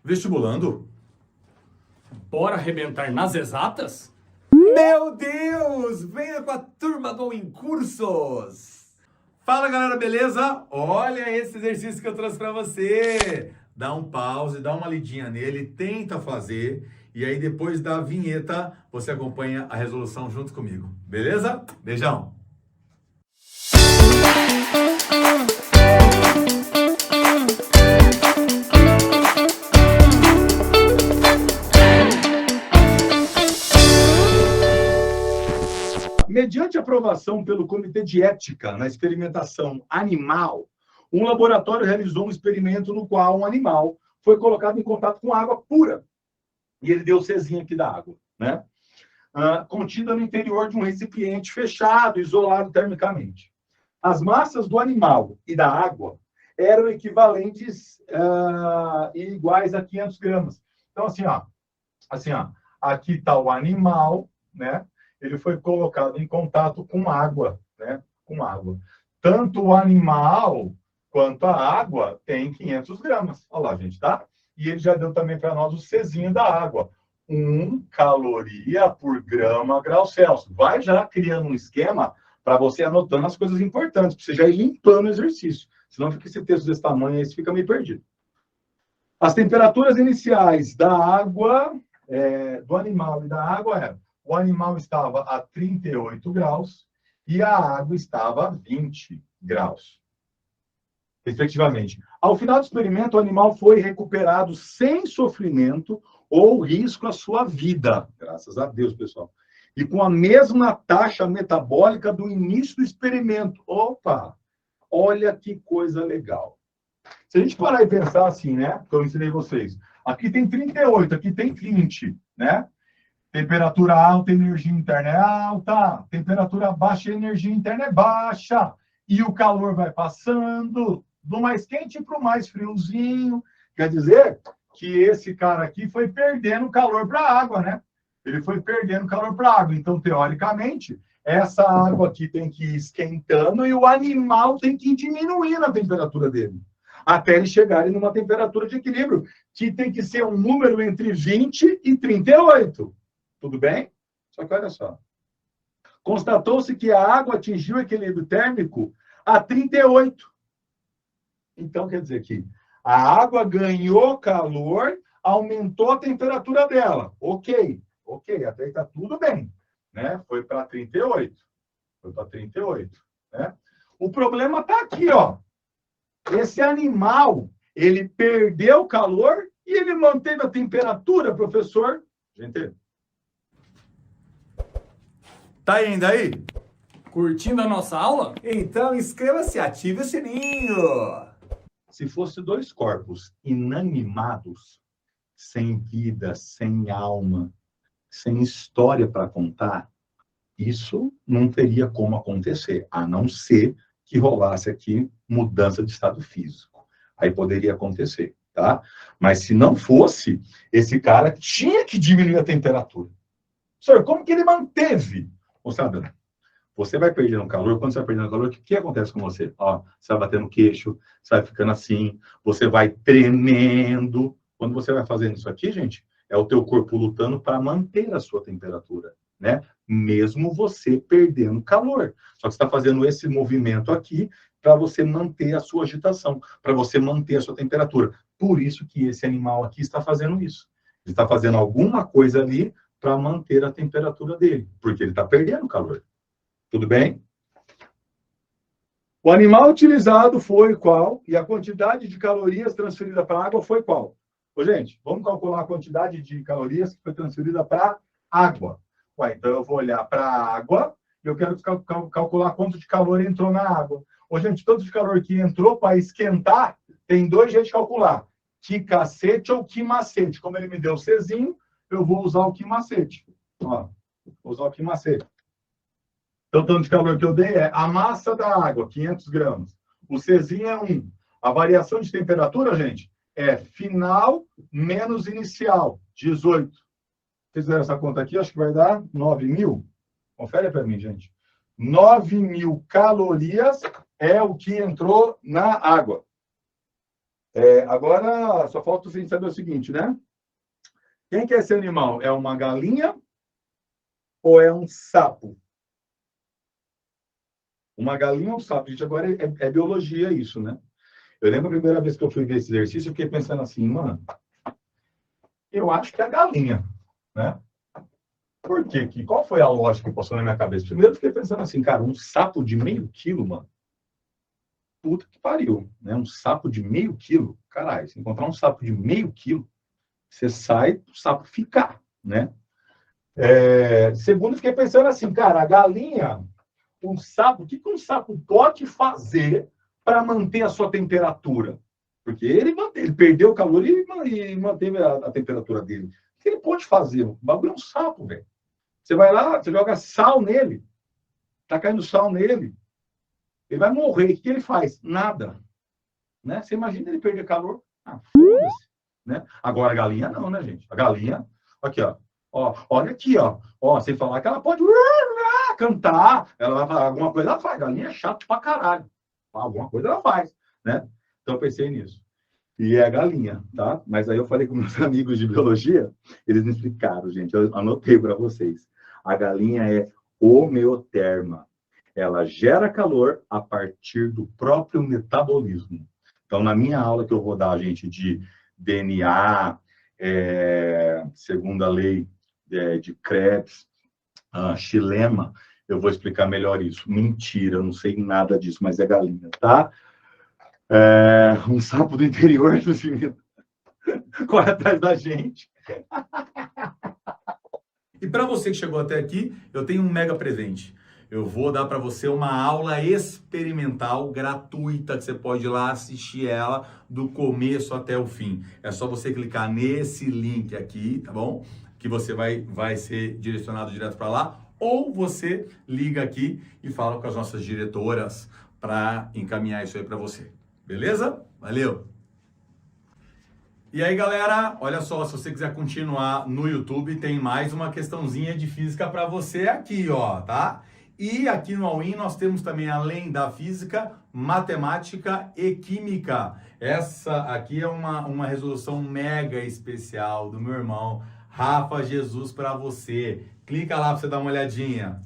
Vestibulando? Bora arrebentar nas exatas? Meu Deus! Venha com a turma do Incursos! Fala galera, beleza? Olha esse exercício que eu trouxe pra você. Dá um pause, dá uma lidinha nele, tenta fazer e aí depois da vinheta você acompanha a resolução junto comigo, beleza? Beijão! Mediante aprovação pelo Comitê de Ética na experimentação animal, um laboratório realizou um experimento no qual um animal foi colocado em contato com água pura. E ele deu o Czinho aqui da água, né? Contida no interior de um recipiente fechado, isolado termicamente. As massas do animal e da água eram equivalentes e iguais a 500 gramas. Então, assim, ó, aqui está o animal, né? Ele foi colocado em contato com água, né? Com água. Tanto o animal quanto a água tem 500 gramas. Olha lá, gente, tá? E ele já deu também para nós o Czinho da água. 1 caloria por grama grau Celsius. Vai já criando um esquema para você anotando as coisas importantes, para você já ir limpando o exercício. Senão fica esse texto desse tamanho aí, você fica meio perdido. As temperaturas iniciais da água, do animal e da água eram: o animal estava a 38 graus e a água estava a 20 graus, respectivamente. Ao final do experimento, o animal foi recuperado sem sofrimento ou risco à sua vida. Graças a Deus, pessoal. E com a mesma taxa metabólica do início do experimento. Opa! Olha que coisa legal. Se a gente parar e pensar assim, né? Que eu ensinei vocês. Aqui tem 38, aqui tem 20, né? Temperatura alta, energia interna é alta. Temperatura baixa, energia interna é baixa. E o calor vai passando do mais quente para o mais friozinho. Quer dizer que esse cara aqui foi perdendo calor para a água, né? Ele foi perdendo calor para a água. Então, teoricamente, essa água aqui tem que ir esquentando e o animal tem que ir diminuindo a temperatura dele, até eles chegarem numa temperatura de equilíbrio, que tem que ser um número entre 20 e 38. Tudo bem? Só que olha só. Constatou-se que a água atingiu o equilíbrio térmico a 38. Então, quer dizer que a água ganhou calor, aumentou a temperatura dela. Ok, até aí está tudo bem, né? Foi para 38. Foi para 38, né? O problema está aqui, ó. Esse animal, ele perdeu calor e ele manteve a temperatura, professor. Gente, Tá ainda aí? Curtindo a nossa aula? Então inscreva-se e ative o sininho! se fosse dois corpos inanimados, sem vida, sem alma, sem história para contar, isso não teria como acontecer, a não ser que rolasse aqui mudança de estado físico. Aí poderia acontecer, tá? Mas se não fosse, esse cara tinha que diminuir a temperatura. Senhor, como que ele manteve? Moçada, você vai perdendo calor, quando você vai perdendo calor, o que acontece com você? Ó, você vai batendo queixo, você vai ficando assim, você vai tremendo. Quando você vai fazendo isso aqui, gente, é o teu corpo lutando para manter a sua temperatura, né? Mesmo você perdendo calor. Só que você está fazendo esse movimento aqui para você manter a sua agitação, para você manter a sua temperatura. Por isso que esse animal aqui está fazendo isso. Ele está fazendo alguma coisa ali para manter a temperatura dele, porque ele está perdendo calor. Tudo bem? O animal utilizado foi qual? E a quantidade de calorias transferida para a água foi qual? Ô, gente, vamos calcular a quantidade de calorias que foi transferida para a água. Ué, então eu vou olhar para a água e eu quero calcular quanto de calor entrou na água. Ô, gente, tanto de calor que entrou para esquentar, tem dois jeitos de calcular. Que cacete ou que macete. Como ele me deu o Czinho, eu vou usar o que macete. Ó, vou usar o que macete. Então, o tanto de calor que eu dei é a massa da água, 500 gramas. O Czinho é 1. A variação de temperatura, gente, é final menos inicial, 18. Se fizer essa conta aqui, acho que vai dar 9.000. Confere para mim, gente. 9.000 calorias é o que entrou na água. Agora, só falta você saber o seguinte, né? Quem que é esse animal? É uma galinha ou é um sapo? Uma galinha ou um sapo? Gente, agora é biologia isso, né? Eu lembro a primeira vez que eu fui ver esse exercício, eu fiquei pensando assim, mano, eu acho que é a galinha, né? Por quê? Qual foi a lógica que passou na minha cabeça? Primeiro eu fiquei pensando assim, cara, um sapo de meio quilo, mano. Puta que pariu, né? Um sapo de meio quilo. Caralho, se encontrar um sapo de meio quilo, você sai, o sapo ficar, né? Segundo, eu fiquei pensando assim, cara, a galinha, um sapo, o que um sapo pode fazer para manter a sua temperatura? Porque ele perdeu o calor e manteve a temperatura dele. O que ele pode fazer? O bagulho é um sapo, velho. Você vai lá, você joga sal nele, tá caindo sal nele, ele vai morrer. O que ele faz? Nada. Né? Você imagina ele perder calor? Ah, foda-se. Né? Agora a galinha não, né, gente? A galinha, aqui, ó. Olha aqui, ó. Sem falar que ela pode cantar, ela vai falar alguma coisa, ela faz. A galinha é chata pra caralho. Alguma coisa ela faz, né? Então eu pensei nisso. E é a galinha, tá? Mas aí eu falei com meus amigos de biologia, eles me explicaram, gente. Eu anotei para vocês. A galinha é homeoterma. Ela gera calor a partir do próprio metabolismo. Então, na minha aula que eu vou dar, gente, de DNA, segunda lei de Krebs, xilema, eu vou explicar melhor isso. Mentira, eu não sei nada disso, mas é galinha, tá? Um sapo do interior do cimento corre atrás da gente. E para você que chegou até aqui, eu tenho um mega presente. Eu vou dar para você uma aula experimental gratuita, que você pode ir lá assistir ela do começo até o fim. É só você clicar nesse link aqui, tá bom? Que você vai ser direcionado direto para lá. Ou você liga aqui e fala com as nossas diretoras para encaminhar isso aí para você. Beleza? Valeu! E aí, galera, olha só, se você quiser continuar no YouTube, tem mais uma questãozinha de física para você aqui, ó, tá? E aqui no All-in nós temos também, além da física, matemática e química. Essa aqui é uma resolução mega especial do meu irmão Rafa Jesus para você. Clica lá para você dar uma olhadinha.